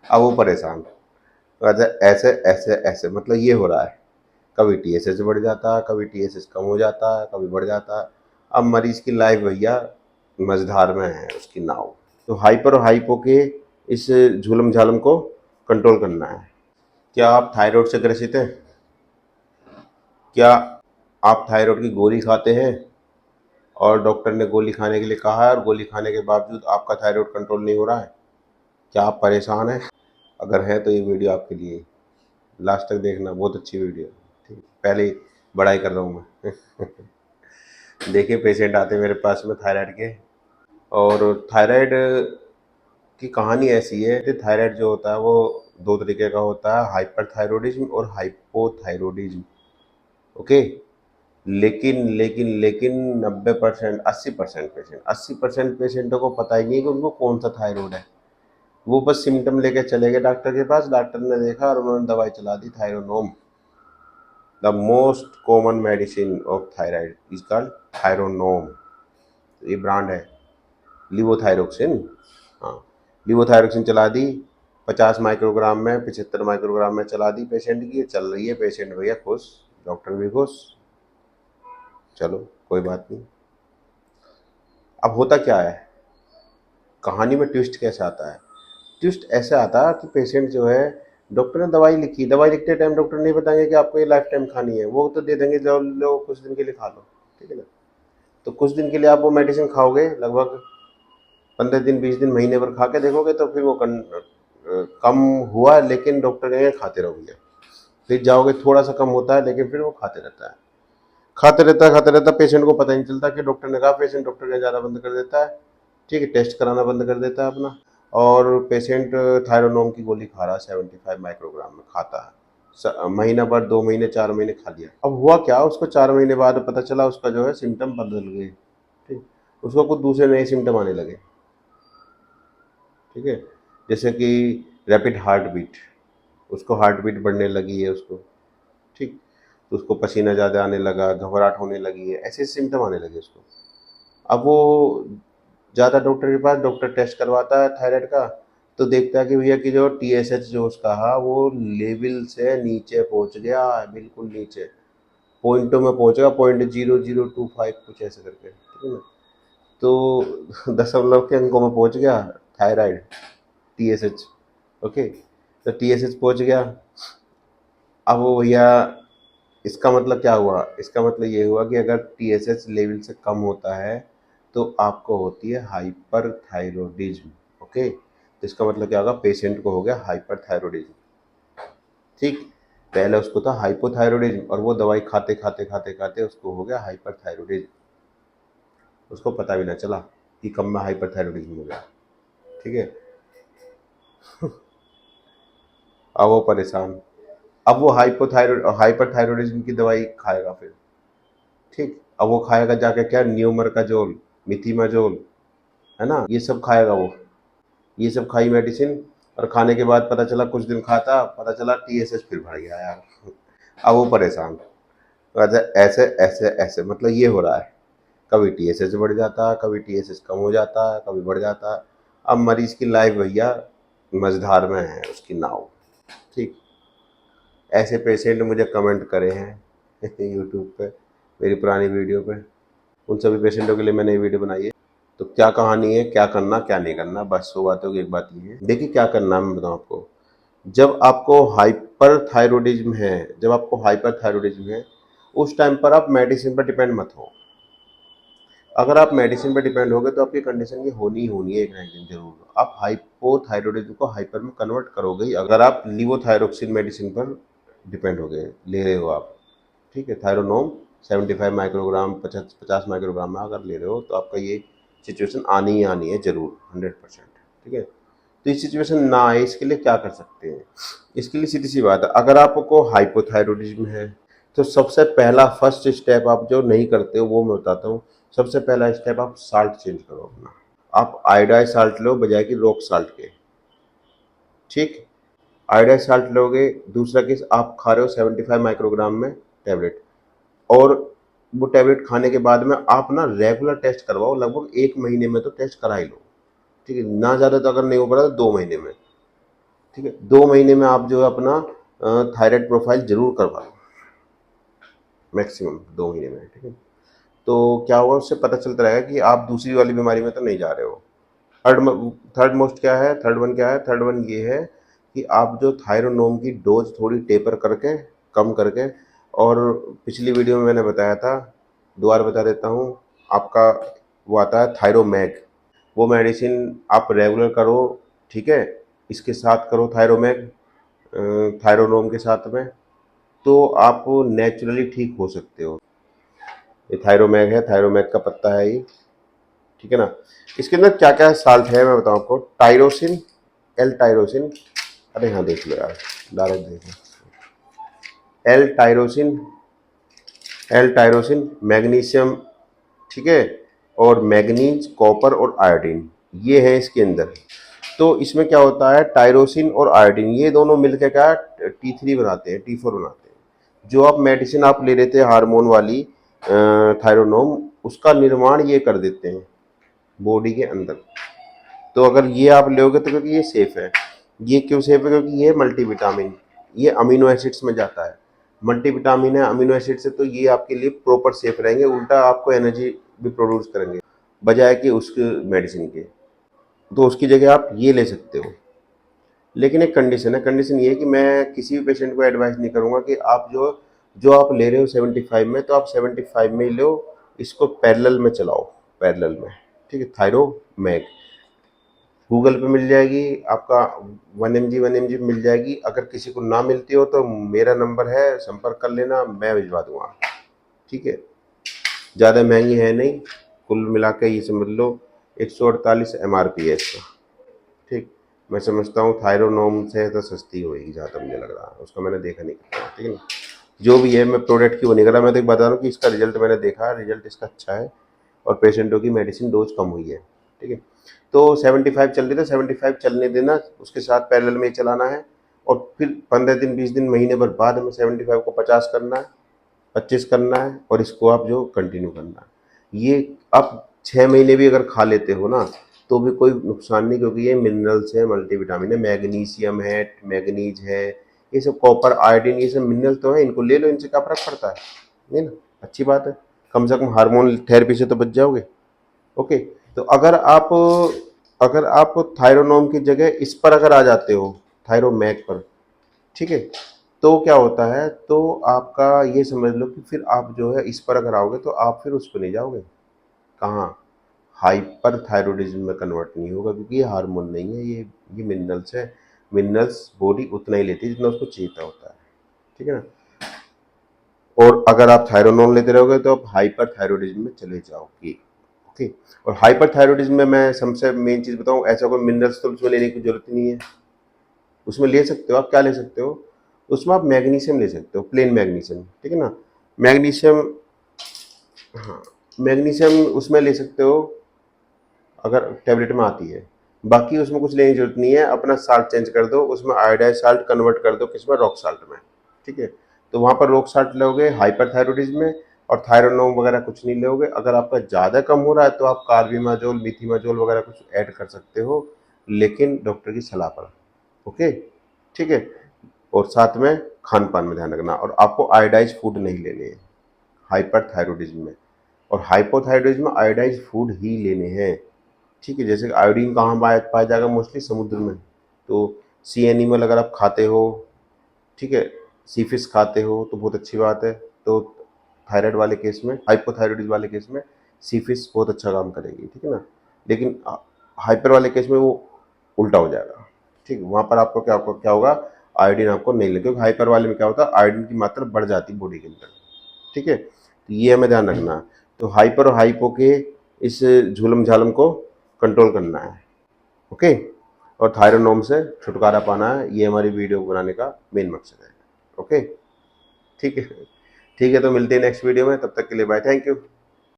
अब वो परेशान। तो ऐसे ऐसे ऐसे ऐसे मतलब ये हो रहा है, कभी टीएसएच बढ़ जाता है, कभी टीएसएच कम हो जाता है, कभी बढ़ जाता है। अब मरीज की लाइफ भैया मझधार में है उसकी नाव। तो हाइपर और हाइपो के इस झूलम झालम को कंट्रोल करना है। क्या आप थायराइड से ग्रसित हैं? क्या आप थायराइड की गोली खाते हैं और डॉक्टर ने गोली खाने के लिए कहा है और गोली खाने के बावजूद आपका थायराइड कंट्रोल नहीं हो रहा है? क्या आप परेशान हैं? अगर है तो ये वीडियो आपके लिए। लास्ट तक देखना, बहुत अच्छी वीडियो है। ठीक, पहले ही बड़ाई कर रहा हूँ मैं। देखिए, पेशेंट आते हैं मेरे पास में थायराइड के, और थायराइड की कहानी ऐसी है कि थायराइड जो होता है वो दो तरीके का होता है, हाइपरथायरॉयडिज्म और हाइपोथायरॉयडिज्म। ओके। लेकिन 90% 80% पेशेंट 80% पेशेंटों को पता ही नहीं है कि उनको कौन सा थायराइड है। वो बस सिम्टम लेके चले गए डॉक्टर के पास, डॉक्टर ने देखा और उन्होंने दवाई चला दी, Thyronorm. The most common medicine of thyroid is called Thyronorm. ये ब्रांड है, लिवोथायरोक्सिन। हाँ, लिवोथायरोक्सिन चला दी, 50 माइक्रोग्राम में, 75 माइक्रोग्राम में चला दी पेशेंट की, चल रही है, पेशेंट भैया खुश, डॉक्टर भी खुश। चलो, कोई बात नहीं। अब होता क्या है, कहानी में ट्विस्ट कैसे आता है? ट्विस्ट ऐसे आता है कि पेशेंट जो है, डॉक्टर ने दवाई लिखी, दवाई लिखते टाइम डॉक्टर नहीं बताएंगे कि आपको ये लाइफ टाइम खानी है, वो तो दे देंगे जो लो कुछ दिन के लिए खा लो। ठीक है ना? तो कुछ दिन के लिए आप वो मेडिसिन खाओगे, लगभग 15 दिन 20 दिन महीने भर खा के देखोगे, तो फिर वो कम हुआ, लेकिन डॉक्टर कहेंगे खाते रहो भैया। फिर जाओगे, थोड़ा सा कम होता है, लेकिन फिर वो खाते रहता है, खाते रहता, पेशेंट को पता ही नहीं चलता कि डॉक्टर ने कहा, पेशेंट डॉक्टर के ज़्यादा बंद कर देता है। ठीक है, टेस्ट कराना बंद कर देता है अपना, और पेशेंट थायरोनोम की गोली खा रहा है, 75 माइक्रोग्राम में खाता है, महीना भर, 2 महीने, 4 महीने खा लिया। अब हुआ क्या, उसको 4 महीने बाद पता चला उसका जो है सिम्टम बदल गए। ठीक, उसको कुछ दूसरे नए सिम्टम आने लगे। ठीक है, जैसे कि रैपिड हार्ट बीट, उसको हार्ट बीट बढ़ने लगी है उसको। ठीक, तो उसको पसीना ज़्यादा आने लगा, घबराहट होने लगी है, ऐसे सिम्टम आने लगे उसको। अब वो ज़्यादा डॉक्टर के पास, डॉक्टर टेस्ट करवाता है थायराइड का, तो देखता है कि भैया की जो टीएसएच जो उसका है वो लेवल से नीचे पहुंच गया है, बिल्कुल नीचे, पॉइंटों में पहुंचेगा, 0.0025 कुछ ऐसे करके। ठीक है ना? तो दशमलव के अंकों में पहुंच गया थायराइड, टीएसएच। ओके, तो टीएसएच पहुंच गया। अब वो भैया, इसका मतलब क्या हुआ, इसका मतलब ये हुआ कि अगर टीएसएच लेवल से कम होता है तो आपको होती है हाइपरथायरॉयडिज्म। ओके, तो इसका मतलब क्या होगा, पेशेंट को हो गया हाइपरथायरॉयडिज्म। ठीक, पहले उसको था हाइपोथायरॉयडिज्म, और वो दवाई खाते खाते खाते खाते उसको हो गया हाइपरथायरॉयडिज्म, उसको पता भी ना चला कि कब में हाइपरथायरॉयडिज्म हो गया। ठीक है, अब वो परेशान। अब वो हाइपरथायरॉयडिज्म की दवाई खाएगा फिर। ठीक, अब वो खाएगा जाके क्या, न्यूमरकाजोल, मिथीमाजोल, है ना, ये सब खाएगा वो। ये सब खाई मेडिसिन, और खाने के बाद पता चला, कुछ दिन खाता, पता चला टीएसएच फिर बढ़ गया यार। अब वो परेशान। तो ऐसे ऐसे ऐसे ऐसे मतलब ये हो रहा है, कभी टीएसएच बढ़ जाता है, कभी टीएसएच कम हो जाता है, कभी बढ़ जाता है। अब मरीज की लाइफ भैया मझधार में है उसकी नाव। ठीक, ऐसे पेशेंट मुझे कमेंट करे हैं यूट्यूब पे, मेरी पुरानी वीडियो पे। उन सभी पेशेंटों के लिए मैंने ये वीडियो बनाई है। तो क्या कहानी है, क्या करना क्या नहीं करना, बस 100 बातों की एक बात ये है। देखिए क्या करना है, मैं बताऊँ आपको। जब आपको हाइपर थायरॉयडिज्म है, उस टाइम पर आप मेडिसिन पर डिपेंड मत हो। अगर आप मेडिसिन पर डिपेंड हो गए तो आपकी कंडीशन ये होनी ही होनी है एक ना एक दिन जरूर। आप हाइपोथायरॉयडिज्म को हाइपर में कन्वर्ट करोगे ही, अगर आप लिवोथायरोक्सिन मेडिसिन पर डिपेंड हो गए, ले रहे हो आप। ठीक है, थायरोनोम 75 माइक्रोग्राम, 50 माइक्रोग्राम में अगर ले रहे हो, तो आपका ये सिचुएशन आनी ही आनी है जरूर, 100%। ठीक है, तो ये सिचुएशन ना आए इसके लिए क्या कर सकते हैं? इसके लिए सीधी सी बात है, अगर आपको हाइपोथायरॉयडिज्म है, तो सबसे पहला फर्स्ट स्टेप आप जो नहीं करते हो वो मैं बताता हूँ। सबसे पहला स्टेप, आप साल्ट चेंज करो अपना। आप आयोडाइज साल्ट लो बजाय कि रॉक साल्ट के। ठीक, आयोडाइज साल्ट लोगे। दूसरा केस, आप खा रहे हो 75 माइक्रोग्राम में टैबलेट, और वो टैबलेट खाने के बाद में आप ना रेगुलर टेस्ट करवाओ, लगभग 1 महीने में तो टेस्ट करा ही लो। ठीक है, ना ज़्यादा तो अगर नहीं हो पा रहा तो 2 महीने में। ठीक है, 2 महीने में आप जो है अपना थायराइड प्रोफाइल जरूर करवा लो, मैक्सिमम 2 महीने में। ठीक है, तो क्या होगा, उससे पता चलता रहेगा कि आप दूसरी वाली बीमारी में तो नहीं जा रहे हो। थर्ड मोस्ट क्या है, थर्ड वन क्या है, थर्ड वन ये है कि आप जो थायरोनोम की डोज थोड़ी टेपर करके, कम करके, और पिछली वीडियो में मैंने बताया था, दोबारा बता देता हूँ, आपका वो आता है थायरोमैग, वो मेडिसिन आप रेगुलर करो। ठीक है, इसके साथ करो थायरोमैग, थायरोनोम के साथ में, तो आप नेचुरली ठीक हो सकते हो। ये थायरोमैग है, थायरोमैग का पत्ता है ये। ठीक है ना, इसके अंदर क्या क्या साल्ट है मैं बताऊं आपको। टायरोसिन, एल टायरोसिन, अरे हाँ देख लो यार, डायरेक्ट देख लो, L tyrosine, L tyrosine, magnesium, ठीक है, और मैग्नीज, कॉपर और आयोडीन, ये है इसके अंदर। तो इसमें क्या होता है, टायरोसिन और आयोडीन ये दोनों मिलकर क्या T3 बनाते हैं, T4 बनाते हैं। जो आप मेडिसिन आप ले रहे थे हार्मोन वाली थायरोनोम, उसका निर्माण ये कर देते हैं बॉडी के अंदर। तो अगर ये आप लोगे तो क्योंकि ये सेफ है। ये क्यों सेफ है, क्योंकि ये मल्टीविटामिन, ये अमीनो एसिड्स में जाता है। मल्टीविटामिन है, अमीनो एसिड्स है, तो ये आपके लिए प्रॉपर सेफ रहेंगे, उल्टा आपको एनर्जी भी प्रोड्यूस करेंगे बजाय कि उसके मेडिसिन के। तो उसकी जगह आप ये ले सकते हो। लेकिन एक कंडीशन है, कंडीशन ये है कि मैं किसी भी पेशेंट को एडवाइस नहीं करूँगा कि आप जो जो आप ले रहे हो 75 में, तो आप 75 में ही लो, इसको पैरेलल में चलाओ, पैरेलल में। ठीक है, थायरोमैग गूगल पे मिल जाएगी आपका, 1 mg मिल जाएगी। अगर किसी को ना मिलती हो तो मेरा नंबर है, संपर्क कर लेना, मैं भिजवा दूंगा। ठीक है, ज़्यादा महंगी है नहीं, कुल मिला के ये समझ लो 148 MRP है इसका। ठीक, मैं समझता हूँ थायरोनोम से तो सस्ती होएगी, जहाँ तक मुझे लग रहा है, उसका मैंने देखा नहीं कितना। ठीक है ना, जो भी है, मैं प्रोडक्ट की वो नहीं कर रहा, मैं तो एक बता रहा हूँ कि इसका रिजल्ट मैंने देखा, रिजल्ट इसका अच्छा है और पेशेंटों की मेडिसिन डोज कम हुई है। ठीक है, तो 75 चल रही, तो 75 चलने देना, उसके साथ पैरेलल में ही चलाना है। और फिर 15 दिन, 20 दिन, महीने भर बाद हमें 75 को 50 करना है, 25 करना है, और इसको आप जो कंटिन्यू करना है। ये आप 6 महीने भी अगर खा लेते हो ना, तो भी कोई नुकसान नहीं, क्योंकि ये मिनरल्स है, मल्टीविटामिन है, मैग्नीशियम है, मैग्नीज है, ये सब, कॉपर, आयोडीन, ये सब मिनरल तो है, इनको ले लो, इनसे क्या फर्क पड़ता है, नहीं ना, अच्छी बात है, कम से कम हार्मोन थेरेपी से तो बच जाओगे। ओके, तो अगर आप थायरोनोम की जगह इस पर अगर आ जाते हो, थायरोमैग पर, ठीक है, तो क्या होता है, तो आपका ये समझ लो कि फिर आप जो है इस पर अगर आओगे तो आप फिर उस पर नहीं जाओगे, कहाँ, हाइपर थायरोडिज्म में कन्वर्ट नहीं होगा, क्योंकि ये हार्मोन नहीं है, ये मिनरल्स है। मिनरल्स बॉडी उतना ही लेती है जितना उसको चाहिए होता है। ठीक है ना, और अगर आप थायरोनोम लेते रहोगे तो आप हाइपर थायरोडिज्म में चले जाओगे। ओके, और हाइपर थायरोडिज्म में मैं सबसे मेन चीज़ बताऊँ, ऐसा कोई मिनरल्स तो उसमें लेने की जरूरत ही नहीं है। उसमें ले सकते हो आप, क्या ले सकते हो, उसमें आप मैग्नीशियम ले सकते हो, प्लेन मैग्नीशियम। ठीक है ना, मैग्नीशियम, हाँ, मैग्नीशियम उसमें ले सकते हो अगर टैबलेट में आती है। बाकी उसमें कुछ लेने की जरूरत नहीं है, अपना साल्ट चेंज कर दो, उसमें आयोडाइज साल्ट कन्वर्ट कर दो किसमें, रॉक साल्ट में। ठीक है, तो वहाँ पर रॉक साल्ट लोगे हाइपर थायरोडिज्म में, और थायरोनोम वगैरह कुछ नहीं लोगे। अगर आपका ज़्यादा कम हो रहा है तो आप कार्बिमाजोल, मिथिमाजोल वगैरह कुछ ऐड कर सकते हो, लेकिन डॉक्टर की सलाह पर। ओके, ठीक है, और साथ में खान पान में ध्यान रखना, और आपको आयोडाइज फूड नहीं लेने हैं हाइपर थायरोडिज्म में, और हाइपोथायरोडिज्म में आयोडाइज फूड ही लेने हैं। ठीक है, जैसे आयोडीन कहाँ पाया जाएगा, मोस्टली समुद्र में। तो सी एनिमल अगर आप खाते हो, ठीक है, सी फिश खाते हो तो बहुत अच्छी बात है। तो थायराइड वाले केस में, हाइपोथायरोडिज्म वाले केस में सी फिश बहुत अच्छा काम करेगी। ठीक है ना, लेकिन हाइपर वाले केस में वो उल्टा हो जाएगा। ठीक है, वहाँ पर आपको क्या होगा, आयोडीन आपको नहीं लगेगा, क्योंकि हाइपर वाले में क्या होता है, आयोडीन की मात्रा बढ़ जाती है बॉडी के अंदर। ठीक है, तो ये हमें ध्यान रखना है। तो हाइपर और हाइपो के इस झूलम झालम को कंट्रोल करना है। ओके, और थायरोनोम से छुटकारा पाना है, ये हमारी वीडियो बनाने का मेन मकसद है। ओके, ठीक है, ठीक है, तो मिलते हैं नेक्स्ट वीडियो में, तब तक के लिए बाय, थैंक यू।